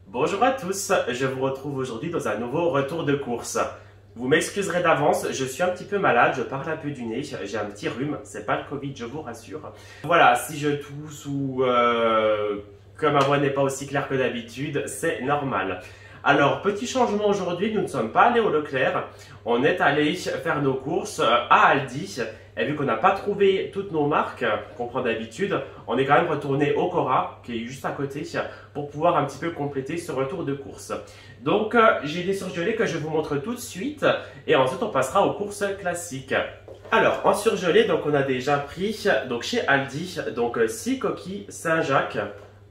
Bonjour à tous, je vous retrouve aujourd'hui dans un nouveau retour de course. Vous m'excuserez d'avance, je suis un petit peu malade, je parle un peu du nez, j'ai un petit rhume, c'est pas le Covid, je vous rassure. Voilà, si je tousse ou que ma voix n'est pas aussi claire que d'habitude, c'est normal. Alors, petit changement aujourd'hui, nous ne sommes pas allés au Leclerc, on est allé faire nos courses à Aldi. Et vu qu'on n'a pas trouvé toutes nos marques qu'on prend d'habitude, on est quand même retourné au Cora, qui est juste à côté, pour pouvoir un petit peu compléter ce retour de course. Donc, j'ai des surgelés que je vous montre tout de suite, et ensuite on passera aux courses classiques. Alors, en surgelé, donc on a déjà pris, donc chez Aldi, donc 6 coquilles Saint-Jacques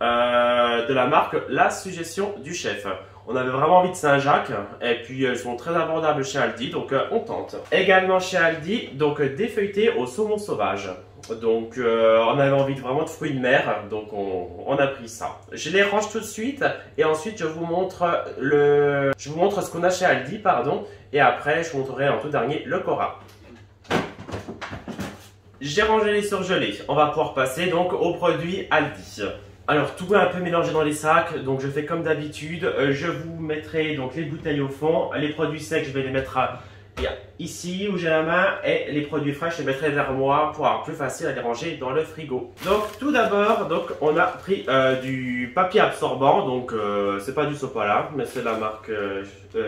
de la marque La Suggestion du Chef. On avait vraiment envie de Saint-Jacques et puis elles sont très abordables chez Aldi, donc on tente. Également chez Aldi, donc des feuilletés au saumon sauvage. Donc on avait envie vraiment de fruits de mer, donc on a pris ça. Je les range tout de suite et ensuite je vous montre ce qu'on a chez Aldi, pardon, et après je vous montrerai en tout dernier le Cora. J'ai rangé les surgelés. On va pouvoir passer donc aux produits Aldi. Alors tout est un peu mélangé dans les sacs, donc je fais comme d'habitude, je vous mettrai donc les bouteilles au fond, les produits secs je vais les mettre ici où j'ai la main et les produits frais je les mettrai vers moi pour avoir plus facile à les ranger dans le frigo. Donc tout d'abord, on a pris du papier absorbant, donc c'est pas du Sopala mais c'est la marque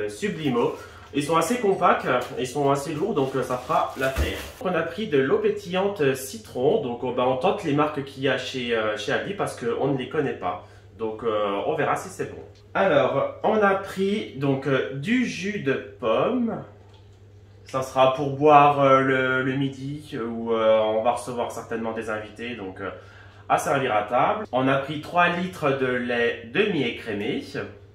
Sublimo. Ils sont assez compacts, ils sont assez lourds, donc ça fera l'affaire. On a pris de l'eau pétillante citron, donc on tente les marques qu'il y a chez Aldi parce qu'on ne les connaît pas. Donc on verra si c'est bon. Alors, on a pris donc du jus de pomme. Ça sera pour boire le midi où on va recevoir certainement des invités, donc à servir à table. On a pris 3 litres de lait demi-écrémé.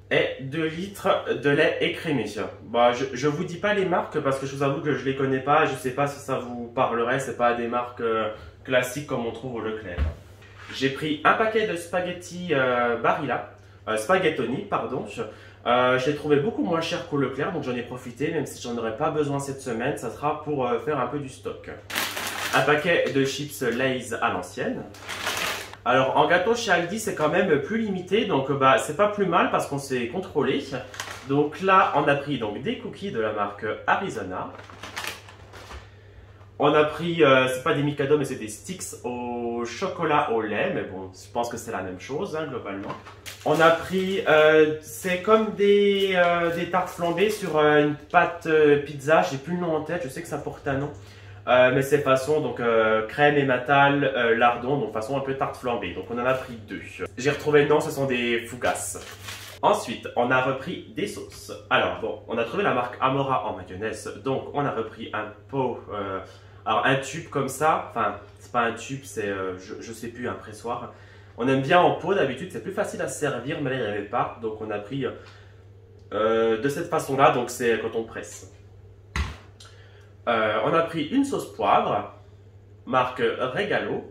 Et 2 litres de lait écrémé. Bah, je vous dis pas les marques parce que je vous avoue que je les connais pas. Je sais pas si ça vous parlerait. C'est pas des marques classiques comme on trouve au Leclerc. J'ai pris un paquet de spaghetti Barilla, spaghettoni, pardon. Je l'ai trouvé beaucoup moins cher qu'au Leclerc, donc j'en ai profité. Même si j'en aurais pas besoin cette semaine, ça sera pour faire un peu du stock. Un paquet de chips Lay's à l'ancienne. Alors en gâteau chez Aldi c'est quand même plus limité, donc c'est pas plus mal parce qu'on s'est contrôlé. Donc là on a pris donc des cookies de la marque Arizona. On a pris, c'est pas des Mikado mais c'est des sticks au chocolat au lait, mais bon je pense que c'est la même chose hein, globalement. On a pris, c'est comme des tartes flambées sur une pâte pizza, j'ai plus le nom en tête, je sais que ça porte un nom. Mais c'est façon donc crème ématale, lardon, donc façon un peu tarte flambée. Donc on en a pris 2. J'ai retrouvé le nom, ce sont des fougasses. Ensuite, on a repris des sauces. Alors bon, on a trouvé la marque Amora en mayonnaise, donc on a repris un pot, alors un tube comme ça. Enfin, c'est pas un tube, c'est je sais plus, un pressoir. On aime bien en pot d'habitude, c'est plus facile à servir, mais là il n'y avait pas, donc on a pris de cette façon-là, donc c'est quand on presse. On a pris une sauce poivre, marque Regalo,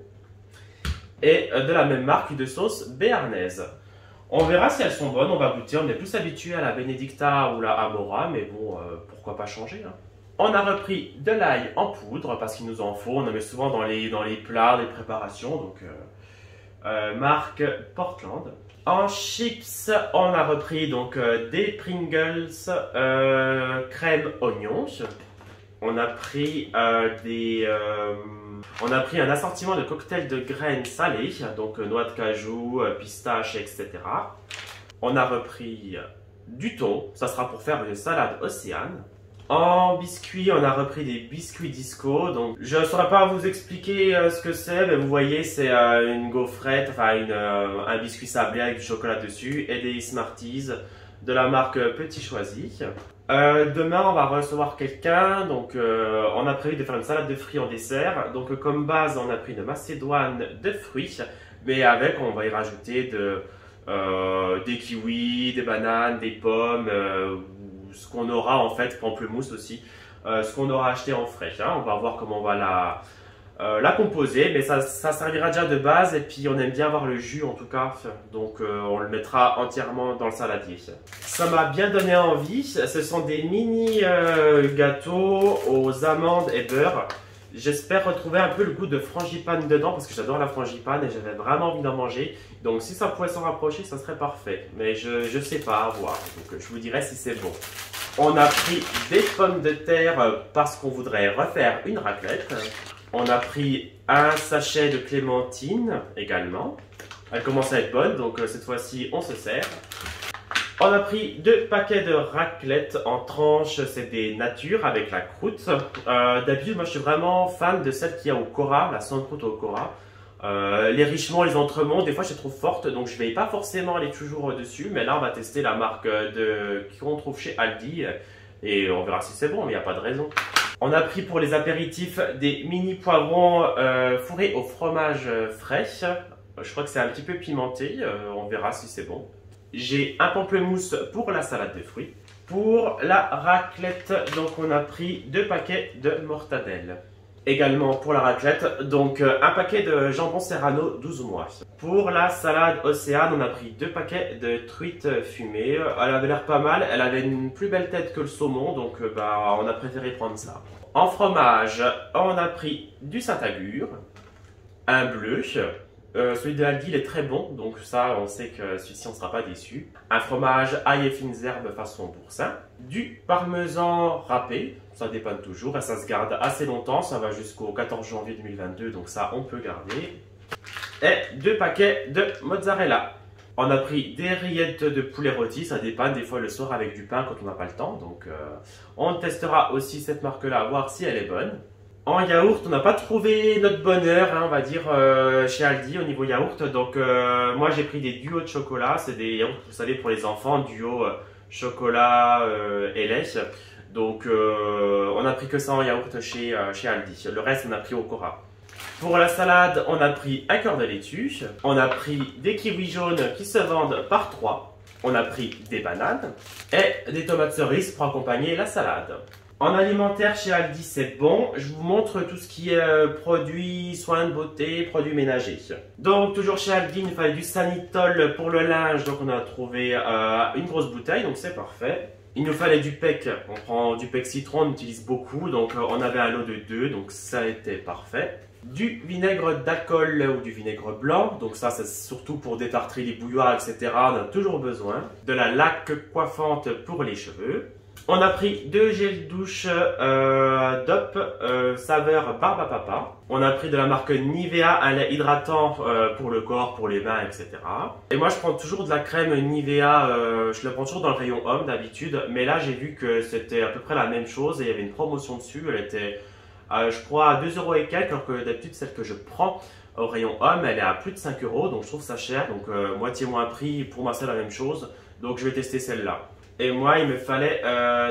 et de la même marque de sauce béarnaise. On verra si elles sont bonnes, on va goûter. On est plus habitué à la Benedicta ou la Amora, mais bon, pourquoi pas changer hein. On a repris de l'ail en poudre, parce qu'il nous en faut. On en met souvent dans les plats, les préparations, donc marque Portland. En chips, on a repris donc des Pringles crème oignon. On a pris un assortiment de cocktails de graines salées, donc noix de cajou, pistache, etc. On a repris du thon, ça sera pour faire une salade océane. En biscuits, on a repris des biscuits disco. Donc, je ne saurais pas vous expliquer ce que c'est, mais vous voyez, c'est une gaufrette, enfin un biscuit sablé avec du chocolat dessus et des Smarties de la marque Petit Choisi. Demain, on va recevoir quelqu'un, donc on a prévu de faire une salade de fruits en dessert. Donc comme base, on a pris une macédoine de fruits, mais avec, on va y rajouter des kiwis, des bananes, des pommes, ce qu'on aura en fait, pamplemousse aussi, ce qu'on aura acheté en frais. Hein. On va voir comment on va la composer, mais ça servira déjà de base et puis on aime bien avoir le jus en tout cas, donc on le mettra entièrement dans le saladier. Ça m'a bien donné envie, ce sont des mini gâteaux aux amandes et beurre J'espère retrouver un peu le goût de frangipane dedans parce que j'adore la frangipane et j'avais vraiment envie d'en manger. Donc si ça pouvait s'en rapprocher, ça serait parfait. Mais je sais pas, à voir. Donc je vous dirai si c'est bon. On a pris des pommes de terre parce qu'on voudrait refaire une raclette. On a pris un sachet de clémentine également. Elle commence à être bonne, donc cette fois-ci on se sert. On a pris 2 paquets de raclette en tranches, c'est des natures avec la croûte. D'habitude, moi je suis vraiment fan de celle qu'il y a au Cora, la sans croûte au Cora. Les Richemont, les Entremonts, des fois je les trouve fortes, donc je ne vais pas forcément aller toujours dessus. Mais là, on va tester la marque qu'on trouve chez Aldi et on verra si c'est bon, mais il n'y a pas de raison. On a pris pour les apéritifs des mini poivrons fourrés au fromage frais. Je crois que c'est un petit peu pimenté, on verra si c'est bon. J'ai un pamplemousse pour la salade de fruits. Pour la raclette, donc on a pris 2 paquets de mortadelle. Également pour la raclette, donc un paquet de jambon serrano 12 mois. Pour la salade océane, on a pris 2 paquets de truites fumées. Elle avait l'air pas mal, elle avait une plus belle tête que le saumon, donc on a préféré prendre ça. En fromage, on a pris du Saint-Agur, un bleu. Celui de Aldi, il est très bon, donc ça, on sait que celui-ci, on ne sera pas déçu. Un fromage ail et fines herbes façon boursin. Du parmesan râpé, ça dépanne toujours et ça se garde assez longtemps. Ça va jusqu'au 14 janvier 2022, donc ça, on peut garder. Et 2 paquets de mozzarella. On a pris des rillettes de poulet rôti, ça dépanne des fois le soir avec du pain quand on n'a pas le temps. Donc, on testera aussi cette marque-là, voir si elle est bonne. En yaourt, on n'a pas trouvé notre bonheur, hein, on va dire, chez Aldi au niveau yaourt. Donc, moi, j'ai pris des duos de chocolat. C'est des yaourts, vous savez, pour les enfants, duo chocolat et lait. Donc, on n'a pris que ça en yaourt chez Aldi. Le reste, on a pris au Cora. Pour la salade, on a pris un cœur de laitue. On a pris des kiwis jaunes qui se vendent par 3. On a pris des bananes et des tomates cerises pour accompagner la salade. En alimentaire chez Aldi, c'est bon. Je vous montre tout ce qui est produits, soins de beauté, produits ménagers. Donc, toujours chez Aldi, il nous fallait du Sanitol pour le linge. Donc, on a trouvé une grosse bouteille, donc c'est parfait. Il nous fallait du PEC. On prend du PEC citron, on utilise beaucoup. Donc, on avait un lot de 2, donc ça a été parfait. Du vinaigre d'alcool ou du vinaigre blanc. Donc, ça, c'est surtout pour détartrer les bouilloires, etc. On a toujours besoin. De la laque coiffante pour les cheveux. On a pris 2 gels douche DOP saveur barbe à papa. On a pris de la marque Nivea, un lait hydratant pour le corps, pour les mains, etc. Et moi, je prends toujours de la crème Nivea, je la prends toujours dans le rayon homme d'habitude. Mais là, j'ai vu que c'était à peu près la même chose et il y avait une promotion dessus. Elle était, je crois, à 2 € et quelques, alors que d'habitude, celle que je prends au rayon homme, elle est à plus de 5 €. Donc, je trouve ça cher. Donc, moitié moins prix, pour moi, c'est la même chose. Donc, je vais tester celle-là. Et moi, il me fallait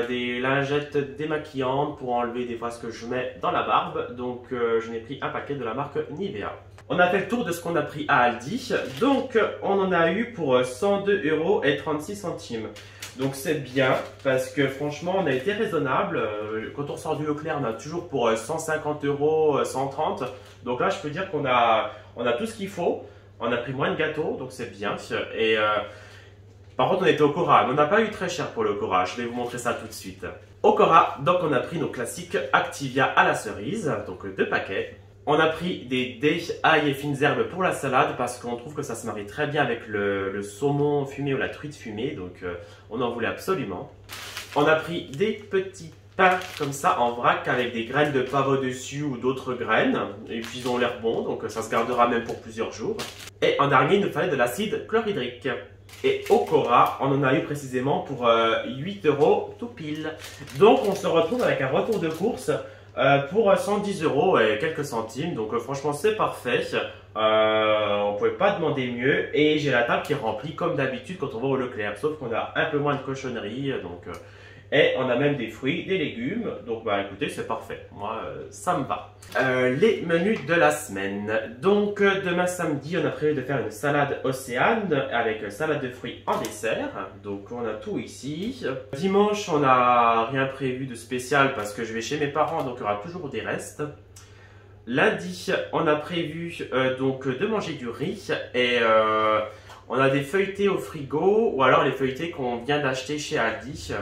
des lingettes démaquillantes pour enlever des fois ce que je mets dans la barbe. Donc, je n'ai pris un paquet de la marque Nivea. On a fait le tour de ce qu'on a pris à Aldi. Donc, on en a eu pour 102,36 €. Donc, c'est bien parce que franchement, on a été raisonnable. Quand on sort du Leclerc, on a toujours pour 150 €, 130 €. Donc là, je peux dire qu'on a tout ce qu'il faut. On a pris moins de gâteaux, donc c'est bien. Et par contre, on était au Cora, mais on n'a pas eu très cher pour le Cora. Je vais vous montrer ça tout de suite. Au Cora, donc on a pris nos classiques Activia à la cerise, donc 2 paquets. On a pris des dés, ail et fines herbes pour la salade parce qu'on trouve que ça se marie très bien avec le saumon fumé ou la truite fumée, donc on en voulait absolument. On a pris des petits pains comme ça en vrac avec des graines de pavot dessus ou d'autres graines, et puis ils ont l'air bons, donc ça se gardera même pour plusieurs jours. Et en dernier, il nous fallait de l'acide chlorhydrique. Et au Cora, on en a eu précisément pour 8 € tout pile. Donc on se retrouve avec un retour de course pour 110 € et quelques centimes. Donc franchement c'est parfait. On ne pouvait pas demander mieux. Et j'ai la table qui est remplie comme d'habitude quand on va au Leclerc. Sauf qu'on a un peu moins de cochonneries. Et on a même des fruits, des légumes. Donc bah écoutez, c'est parfait. Moi, ça me va. Les menus de la semaine. Donc demain samedi, on a prévu de faire une salade océane avec salade de fruits en dessert. Donc on a tout ici. Dimanche, on n'a rien prévu de spécial parce que je vais chez mes parents, donc il y aura toujours des restes. Lundi, on a prévu donc de manger du riz et on a des feuilletés au frigo ou alors les feuilletés qu'on vient d'acheter chez Aldi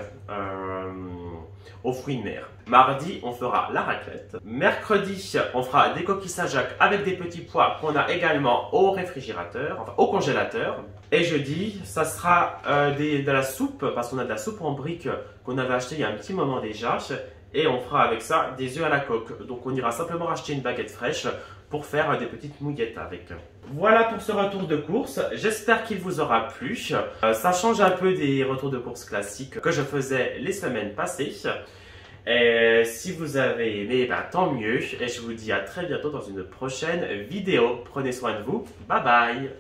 aux fruits de mer. Mardi, on fera la raclette. Mercredi, on fera des coquilles Saint-Jacques avec des petits pois qu'on a également au réfrigérateur, enfin au congélateur. Et jeudi, ça sera de la soupe, parce qu'on a de la soupe en briques qu'on avait acheté il y a un petit moment déjà. Et on fera avec ça des œufs à la coque. Donc on ira simplement acheter une baguette fraîche pour faire des petites mouillettes avec. Voilà pour ce retour de course. J'espère qu'il vous aura plu. Ça change un peu des retours de course classiques que je faisais les semaines passées. Et si vous avez aimé, tant mieux. Et je vous dis à très bientôt dans une prochaine vidéo. Prenez soin de vous. Bye bye.